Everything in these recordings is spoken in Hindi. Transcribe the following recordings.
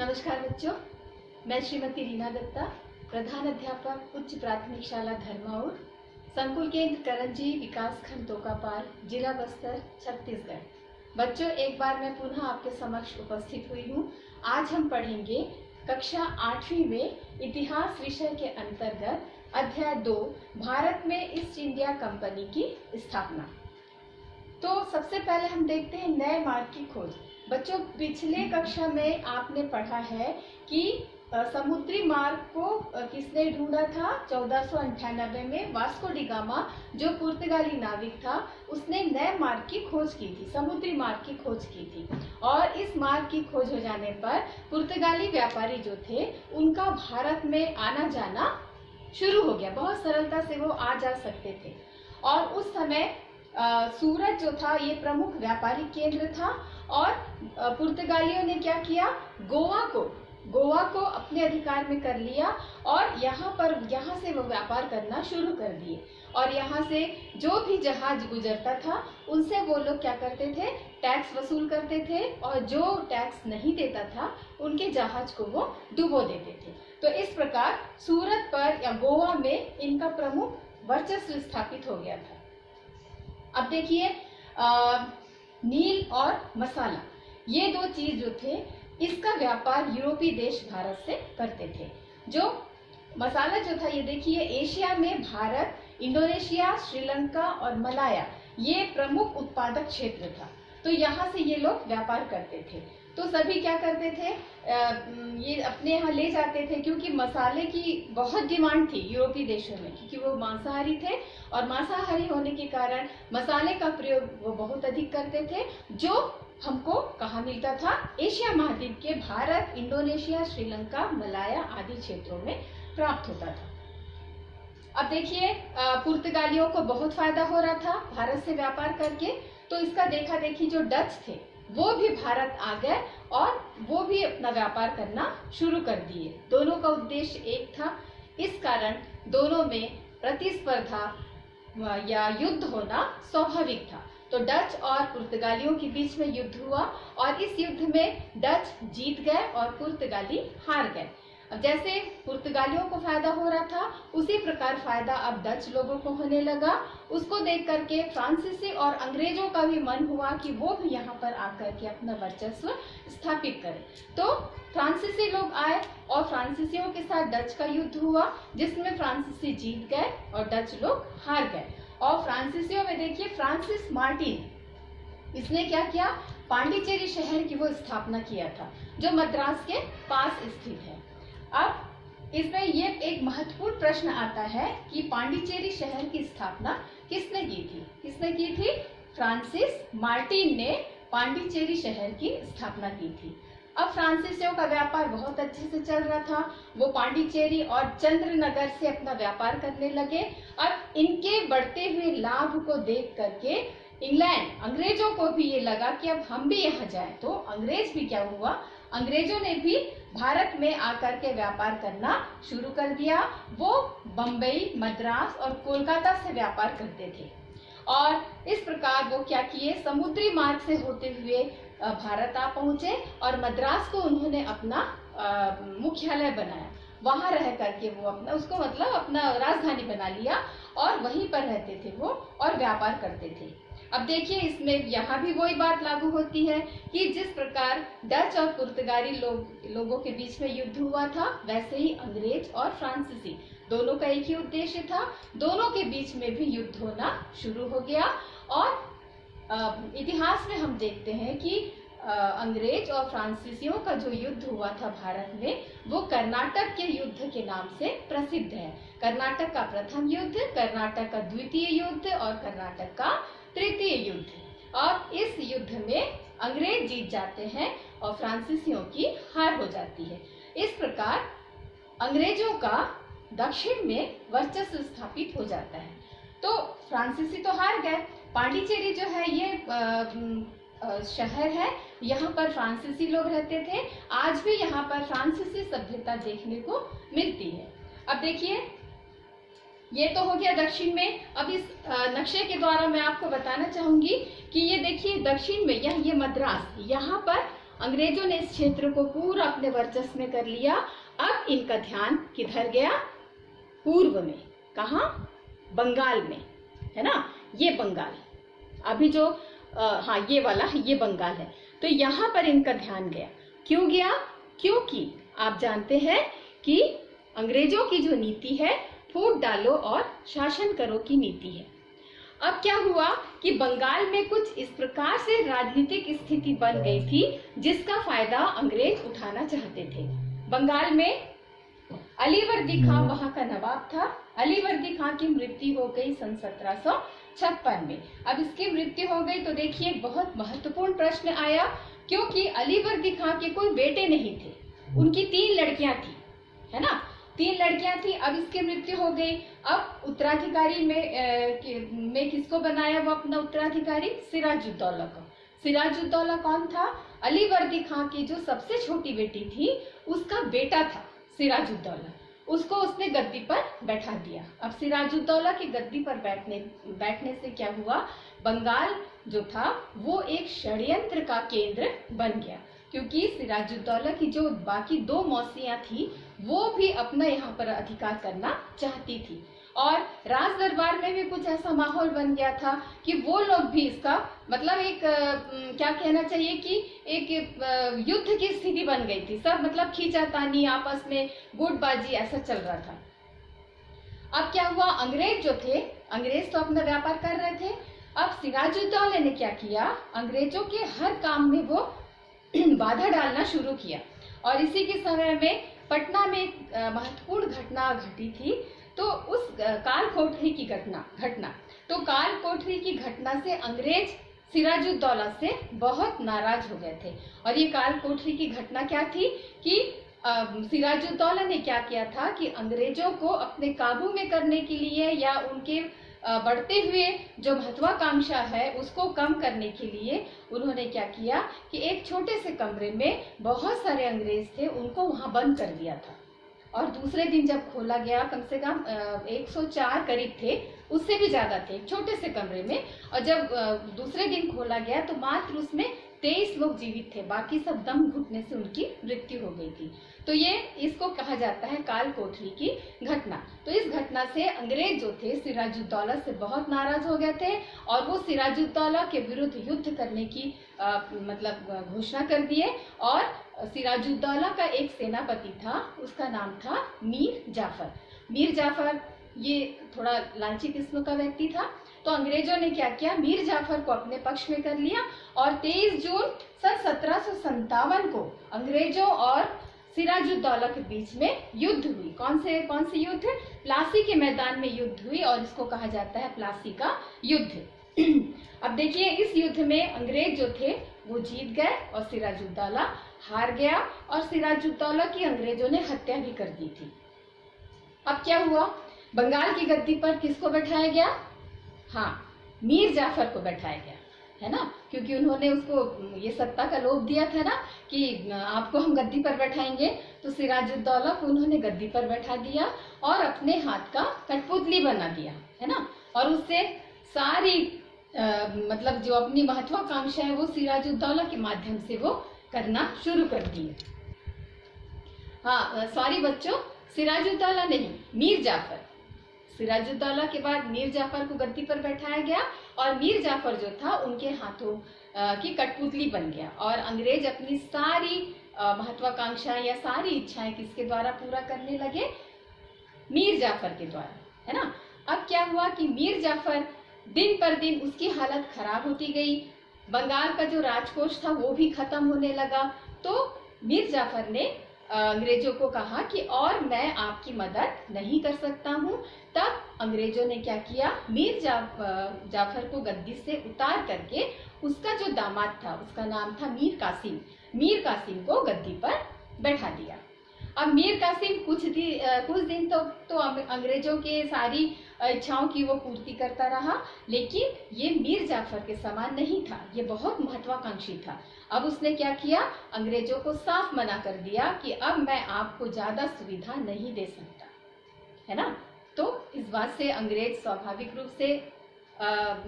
नमस्कार बच्चों, मैं श्रीमती रीना दत्ता, प्रधान अध्यापक उच्च प्राथमिक शाला धर्माउर, संकुल केंद्र करंजी, विकास खंड तोकापाल, जिला बस्तर, छत्तीसगढ़। बच्चों, एक बार मैं पुनः आपके समक्ष उपस्थित हुई हूँ। आज हम पढ़ेंगे कक्षा 8वीं में इतिहास विषय के अंतर्गत अध्याय 2 भारत में ईस्ट इंडिया कंपनी की स्थापना। तो सबसे पहले हम देखते हैं नए मार्ग की खोज। बच्चों, पिछले कक्षा में आपने पढ़ा है कि समुद्री मार्ग को किसने ढूंढा था? 1498 में वास्को डी गामा, जो पुर्तगाली नाविक था, उसने नए मार्ग की खोज की थी, समुद्री मार्ग की खोज की थी। और इस मार्ग की खोज हो जाने पर पुर्तगाली व्यापारी जो थे, उनका भारत में आना जाना शुरू हो गया। बहुत सरलता से वो आ जा सकते थे। और उस समय सूरत जो था, ये प्रमुख व्यापारिक केंद्र था। और पुर्तगालियों ने क्या किया? गोवा को अपने अधिकार में कर लिया और यहाँ से वो व्यापार करना शुरू कर दिए। और यहाँ से जो भी जहाज गुजरता था, उनसे वो लोग क्या करते थे? टैक्स वसूल करते थे। और जो टैक्स नहीं देता था, उनके जहाज को वो डुबो देते थे। तो इस प्रकार सूरत पर या गोवा में इनका प्रमुख वर्चस्व स्थापित हो गया था। अब देखिए, नील और मसाला, ये दो चीज जो थे, इसका व्यापार यूरोपीय देश भारत से करते थे। जो मसाला जो था, ये देखिए, एशिया में भारत, इंडोनेशिया, श्रीलंका और मलाया, ये प्रमुख उत्पादक क्षेत्र था। तो यहाँ से ये लोग व्यापार करते थे। तो सभी क्या करते थे? ये अपने यहाँ ले जाते थे, क्योंकि मसाले की बहुत डिमांड थी यूरोपीय देशों में, क्योंकि वो मांसाहारी थे। और मांसाहारी होने के कारण मसाले का प्रयोग वो बहुत अधिक करते थे, जो हमको कहाँ मिलता था? एशिया महाद्वीप के भारत, इंडोनेशिया, श्रीलंका, मलाया आदि क्षेत्रों में प्राप्त होता था। अब देखिए, पुर्तगालियों को बहुत फायदा हो रहा था भारत से व्यापार करके। तो इसका देखा देखी जो डच थे, वो भी भारत आ गए और वो भी अपना व्यापार करना शुरू कर दिए। दोनों का उद्देश्य एक था। इस कारण दोनों में प्रतिस्पर्धा या युद्ध होना स्वाभाविक था। तो डच और पुर्तगालियों के बीच में युद्ध हुआ और इस युद्ध में डच जीत गए और पुर्तगाली हार गए। अब जैसे पुर्तगालियों को फायदा हो रहा था, उसी प्रकार फायदा अब डच लोगों को होने लगा। उसको देख करके फ्रांसीसी और अंग्रेजों का भी मन हुआ कि वो भी यहाँ पर आकर के अपना वर्चस्व स्थापित करें। तो फ्रांसीसी लोग आए और फ्रांसीसियों के साथ डच का युद्ध हुआ, जिसमें फ्रांसीसी जीत गए और डच लोग हार गए। और फ्रांसीसियों में देखिए, फ्रांसिस मार्टिन, इसने क्या किया? पांडिचेरी शहर की वो स्थापना किया था, जो मद्रास के पास स्थित है। अब इसमें ये एक महत्वपूर्ण प्रश्न आता है कि पांडिचेरी शहर की स्थापना किसने की थी? किसने की थी? फ्रांसिस मार्टिन ने पांडिचेरी शहर की स्थापना की थी। अब फ्रांसीसियों का व्यापार बहुत अच्छे से चल रहा था। वो पांडिचेरी और चंद्रनगर से अपना व्यापार करने लगे। अब इनके बढ़ते हुए लाभ को देख करके इंग्लैंड, अंग्रेजों को भी ये लगा कि अब हम भी यहाँ जाएं। तो अंग्रेज भी क्या हुआ? अंग्रेजों ने भी भारत में आकर के व्यापार करना शुरू कर दिया। वो बम्बई, मद्रास और कोलकाता से व्यापार करते थे। और इस प्रकार वो क्या किए? समुद्री मार्ग से होते हुए भारत आ पहुंचे और मद्रास को उन्होंने अपना मुख्यालय बनाया। वहां रह करके वो अपना राजधानी बना लिया और वहीं पर रहते थे वो और व्यापार करते थे। अब देखिए, इसमें यहाँ भी वही बात लागू होती है कि जिस प्रकार डच और पुर्तगाली लोगों के बीच में युद्ध हुआ था, वैसे ही अंग्रेज और फ्रांसीसी दोनों का एक ही उद्देश्य था। दोनों के बीच में भी युद्ध होना शुरू हो गया। और इतिहास में हम देखते हैं कि अंग्रेज और फ्रांसीसियों का जो युद्ध हुआ था भारत में, वो कर्नाटक के युद्ध के नाम से प्रसिद्ध है। कर्नाटक का प्रथम युद्ध, कर्नाटक का द्वितीय युद्ध और कर्नाटक का तृतीय युद्ध। और इस युद्ध में अंग्रेज जीत जाते हैं और फ्रांसीसियों की हार हो जाती है। इस प्रकार अंग्रेजों का दक्षिण में वर्चस्व स्थापित हो जाता है। तो फ्रांसीसी तो हार गए। पांडिचेरी जो है, ये शहर है, यहाँ पर फ्रांसीसी लोग रहते थे। आज भी यहाँ पर फ्रांसीसी सभ्यता देखने को मिलती है। अब देखिए, ये तो हो गया दक्षिण में। अब इस नक्शे के द्वारा मैं आपको बताना चाहूंगी कि ये देखिए, दक्षिण में ये मद्रास, यहाँ पर अंग्रेजों ने इस क्षेत्र को पूरा अपने वर्चस्व में कर लिया। अब इनका ध्यान किधर गया? पूर्व में। कहाँ? बंगाल में, है ना। ये बंगाल, अभी जो हाँ ये वाला, ये बंगाल है। तो यहाँ पर इनका ध्यान गया। क्यों गया? क्योंकि आप जानते हैं कि अंग्रेजों की जो नीति है फूट डालो और शासन करो की नीति है। अब क्या हुआ कि बंगाल में कुछ इस प्रकार से राजनीतिक स्थिति बन गई थी जिसका फायदा अंग्रेज उठाना चाहते थे। बंगाल में अलीवर्दी खां वहां का नवाब था। अलीवर्दी खां की मृत्यु हो गई सन 1756 में। अब इसकी मृत्यु हो गई तो देखिए बहुत महत्वपूर्ण प्रश्न आया, क्योंकि अलीवर्दी खां के कोई बेटे नहीं थे, उनकी 3 लड़कियां थी, है ना। 3 लड़कियां थी। अब इसकी मृत्यु हो गई। अब उत्तराधिकारी में किसको बनाया वो अपना उत्तराधिकारी? सिराजुद्दौला को। सिराजुद्दौला कौन था? अलीवर्दी खां की जो सबसे छोटी बेटी थी उसका बेटा था सिराजुद्दौला। उसको उसने गद्दी पर बैठा दिया। अब सिराजुद्दौला की गद्दी पर बैठने से क्या हुआ? बंगाल जो था वो एक षड्यंत्र का केंद्र बन गया, क्योंकि सिराजुद्दौला की जो बाकी 2 मौसियां थी वो भी अपना यहाँ पर अधिकार करना चाहती थी। और राज दरबार में भी कुछ ऐसा माहौल बन गया था कि वो लोग भी इसका मतलब एक क्या कहना चाहिए कि एक युद्ध की स्थिति बन गई थी। सब मतलब खींचातानी, आपस में गुटबाजी ऐसा चल रहा था। अब क्या हुआ? अंग्रेज जो थे, अंग्रेज तो अपना व्यापार कर रहे थे। अब सिराजुद्दौला ने क्या किया? अंग्रेजों के हर काम में वो बाधा डालना शुरू किया। और इसी के समय में पटना में एक महत्वपूर्ण घटना घटी थी। तो उस काल कोठरी की घटना तो काल कोठरी की घटना से अंग्रेज सिराजुद्दौला से बहुत नाराज हो गए थे। और ये काल कोठरी की घटना क्या थी कि सिराजुद्दौला ने क्या किया था कि अंग्रेजों को अपने काबू में करने के लिए या उनके बढ़ते हुए जो महत्वाकांक्षा है उसको कम करने के लिए उन्होंने क्या किया कि एक छोटे से कमरे में बहुत सारे अंग्रेज थे, उनको वहां बंद कर दिया था। और दूसरे दिन जब खोला गया, कम से कम 104 करीब थे, उससे भी ज्यादा थे, छोटे से कमरे में। और जब दूसरे दिन खोला गया तो मात्र उसमें 23 लोग जीवित थे, बाकी सब दम घुटने से उनकी मृत्यु हो गई थी। तो ये इसको कहा जाता है काल कोठरी की घटना। तो इस घटना से अंग्रेज जो थे सिराजुद्दौला से बहुत नाराज हो गए थे और वो सिराजुद्दौला के विरुद्ध युद्ध करने की मतलब घोषणा कर दिए। और सिराजुद्दौला का एक सेनापति था, उसका नाम था मीर जाफर। मीर जाफर ये थोड़ा लालची किस्म का व्यक्ति था। तो अंग्रेजों ने क्या किया? मीर जाफर को अपने पक्ष में कर लिया। और 23 जून सन 1757 को अंग्रेजों और सिराजुद्दौला के बीच में युद्ध हुई। कौन सी युद्ध? प्लासी के मैदान में युद्ध हुई और इसको कहा जाता है प्लासी का युद्ध। अब देखिए इस युद्ध में अंग्रेज जो थे वो जीत गए और सिराजुद्दौला हार गया। और सिराजुद्दौला की अंग्रेजों ने हत्या भी कर दी थी। अब क्या हुआ? बंगाल की गद्दी पर किसको बैठाया गया? हाँ, मीर जाफर को बैठाया गया, है ना, क्योंकि उन्होंने उसको ये सत्ता का लोभ दिया था ना कि आपको हम गद्दी पर बैठाएंगे। तो सिराजुद्दौला को उन्होंने गद्दी पर बैठा दिया और अपने हाथ का कठपुतली बना दिया, है ना। और उससे सारी मतलब जो अपनी महत्वाकांक्षा है वो सिराजुद्दौला के माध्यम से वो करना शुरू कर दिए। हाँ सॉरी बच्चों, सिराजुद्दौला नहीं, मीर जाफर। सिराजुद्दौला के बाद मीर जाफर को गद्दी पर बैठाया गया और मीर जाफर जो था उनके हाथों की कठपुतली बन गया। और अंग्रेज अपनी सारी महत्वाकांक्षा या सारी इच्छाएं किसके द्वारा पूरा करने लगे? मीर जाफर के द्वारा, है ना। अब क्या हुआ कि मीर जाफर दिन पर दिन उसकी हालत खराब होती गई। बंगाल का जो राजकोष था वो भी खत्म होने लगा। तो मीर जाफर ने अंग्रेजों को कहा कि और मैं आपकी मदद नहीं कर सकता हूँ। तब अंग्रेजों ने क्या किया? मीर जाफर को गद्दी से उतार करके उसका जो दामाद था उसका नाम था मीर कासिम, मीर कासिम को गद्दी पर बैठा दिया। अब मीर कासिम कुछ दिन तो अंग्रेजों के सारी इच्छाओं की वो पूर्ति करता रहा, लेकिन ये मीर जाफर के समान नहीं था, ये बहुत महत्वाकांक्षी था। अब उसने क्या किया? अंग्रेजों को साफ मना कर दिया कि अब मैं आपको ज्यादा सुविधा नहीं दे सकता, है ना। तो इस बात से अंग्रेज स्वाभाविक रूप से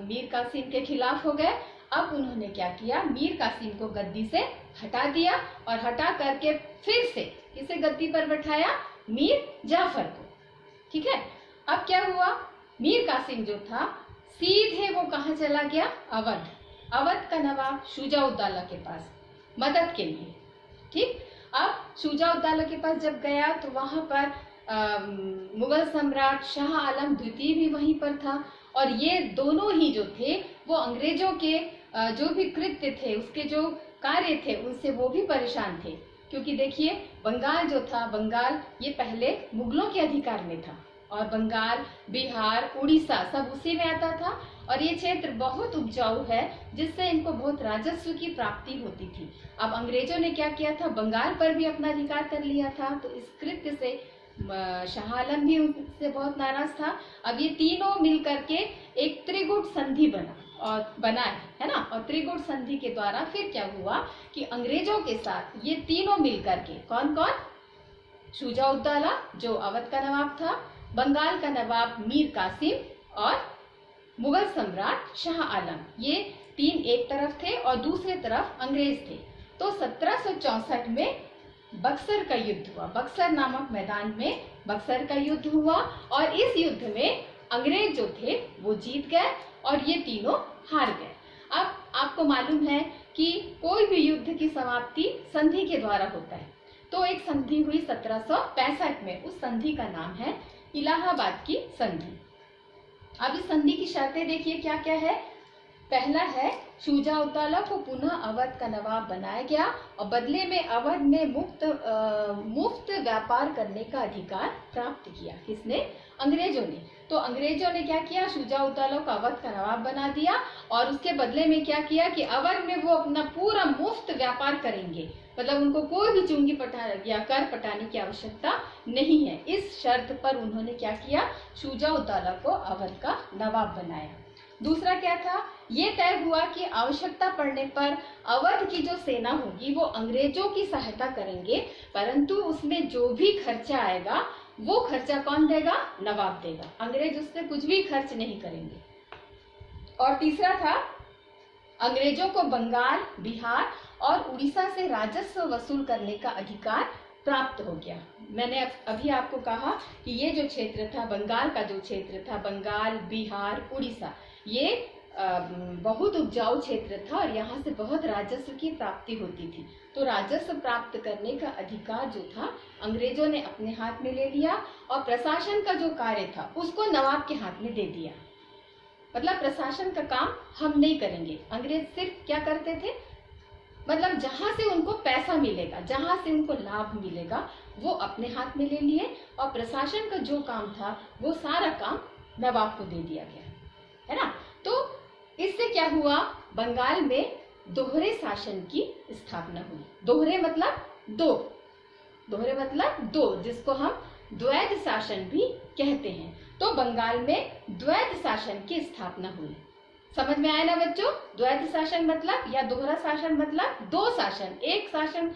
मीर कासिम के खिलाफ हो गए। अब उन्होंने क्या किया? मीर कासिम को गद्दी से हटा दिया और हटा करके फिर से किसे गद्दी पर बैठाया? मीर जाफर को। ठीक है, अब क्या हुआ? मीर कासिम जो था सीधे वो कहाँ चला गया? अवध। अवध का नवाब शुजा-उद-दौला के पास मदद के लिए। ठीक, अब शुजा-उद-दौला के पास जब गया तो वहां पर मुगल सम्राट शाह आलम द्वितीय भी वहीं पर था और ये दोनों ही जो थे वो अंग्रेजों के जो भी कृत्य थे, उसके जो कार्य थे, उनसे वो भी परेशान थे। क्योंकि देखिए, बंगाल जो था, बंगाल ये पहले मुगलों के अधिकार में था और बंगाल, बिहार, उड़ीसा सब उसी में आता था और ये क्षेत्र बहुत उपजाऊ है जिससे इनको बहुत राजस्व की प्राप्ति होती थी। अब अंग्रेजों ने क्या किया था? बंगाल पर भी अपना अधिकार कर लिया था, तो इस कृत्य से शाह आलम भी उनसे बहुत नाराज था। अब ये तीनों मिलकर के एक त्रिगुट संधि बना है ना, और त्रिगुट संधि के द्वारा फिर क्या हुआ कि अंग्रेजों के साथ ये तीनों मिलकर के, कौन कौन? शुजा-उद-दौला जो अवध का नवाब था, बंगाल का नवाब मीर कासिम और मुगल सम्राट शाह आलम, ये तीन एक तरफ थे और दूसरे तरफ अंग्रेज थे। तो 1764 में बक्सर का युद्ध हुआ। बक्सर नामक मैदान में बक्सर का युद्ध हुआ और इस युद्ध में अंग्रेज जो थे वो जीत गए और ये तीनों हार गए। अब आपको मालूम है कि कोई भी युद्ध की समाप्ति संधि के द्वारा होता है, तो एक संधि हुई 1765 में। उस संधि का नाम है इलाहाबाद की संधि। अब इस संधि की शर्तें देखिए क्या क्या है। पहला है, शुजा-उद-दौला को पुनः अवध का नवाब बनाया गया और बदले में अवध में मुफ्त व्यापार करने का अधिकार प्राप्त किया। किसने? अंग्रेजों ने। तो अंग्रेजों ने क्या किया? शुजा-उद-दौला को अवध का नवाब बना दिया और उसके बदले में क्या किया कि अवध में वो अपना पूरा मुफ्त व्यापार करेंगे, मतलब उनको कोई भी चुंगी या कर पटाने की आवश्यकता नहीं है। इस शर्त पर उन्होंने क्या किया? शुजा-उद-दौला को अवध का नवाब बनाया। दूसरा क्या था? ये तय हुआ कि आवश्यकता पड़ने पर अवध की जो सेना होगी वो अंग्रेजों की सहायता करेंगे, परंतु उसमें जो भी खर्चा आएगा वो खर्चा कौन देगा? नवाब देगा। अंग्रेज उससे कुछ भी खर्च नहीं करेंगे। और तीसरा था, अंग्रेजों को बंगाल, बिहार और उड़ीसा से राजस्व वसूल करने का अधिकार प्राप्त हो गया। मैंने अभी आपको कहा कि ये जो क्षेत्र था, बंगाल का जो क्षेत्र था, बंगाल, बिहार, उड़ीसा, ये बहुत उपजाऊ क्षेत्र था और यहाँ से बहुत राजस्व की प्राप्ति होती थी। तो राजस्व प्राप्त करने का अधिकार जो था अंग्रेजों ने अपने हाथ में ले लिया और प्रशासन का जो कार्य था उसको नवाब के हाथ में दे दिया। मतलब प्रशासन का काम हम नहीं करेंगे। अंग्रेज सिर्फ क्या करते थे? मतलब जहां से उनको पैसा मिलेगा, जहां से उनको लाभ मिलेगा, वो अपने हाथ में ले लिए और प्रशासन का जो काम था वो सारा काम नवाब को दे दिया गया, है ना। तो इससे क्या हुआ? बंगाल में दोहरे शासन की स्थापना हुई। दोहरे मतलब दो, दोहरे मतलब दो, जिसको हम द्वैध शासन भी कहते हैं। तो बंगाल में द्वैध शासन की स्थापना हुई। समझ में आया ना बच्चों? द्वैध शासन मतलब या दोहरा शासन मतलब दो शासन। एक शासन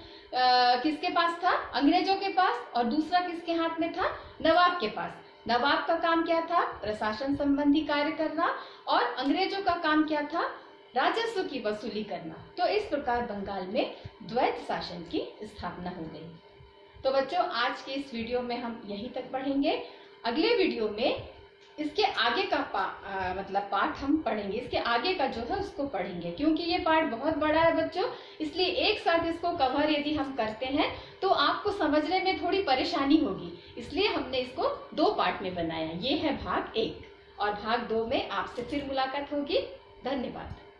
किसके पास था? अंग्रेजों के पास, और दूसरा किसके हाथ में था? नवाब के पास। नवाब का काम क्या था? प्रशासन संबंधी कार्य करना, और अंग्रेजों का काम क्या था? राजस्व की वसूली करना। तो इस प्रकार बंगाल में द्वैध शासन की स्थापना हो गई। तो बच्चों, आज के इस वीडियो में हम यहीं तक पढ़ेंगे। अगले वीडियो में इसके आगे का पाठ हम पढ़ेंगे। इसके आगे का जो है उसको पढ़ेंगे, क्योंकि ये पाठ बहुत बड़ा है बच्चों, इसलिए एक साथ इसको कवर यदि हम करते हैं तो आपको समझने में थोड़ी परेशानी होगी। इसलिए हमने इसको दो पार्ट में बनाया। ये है भाग 1 और भाग 2 में आपसे फिर मुलाकात होगी। धन्यवाद।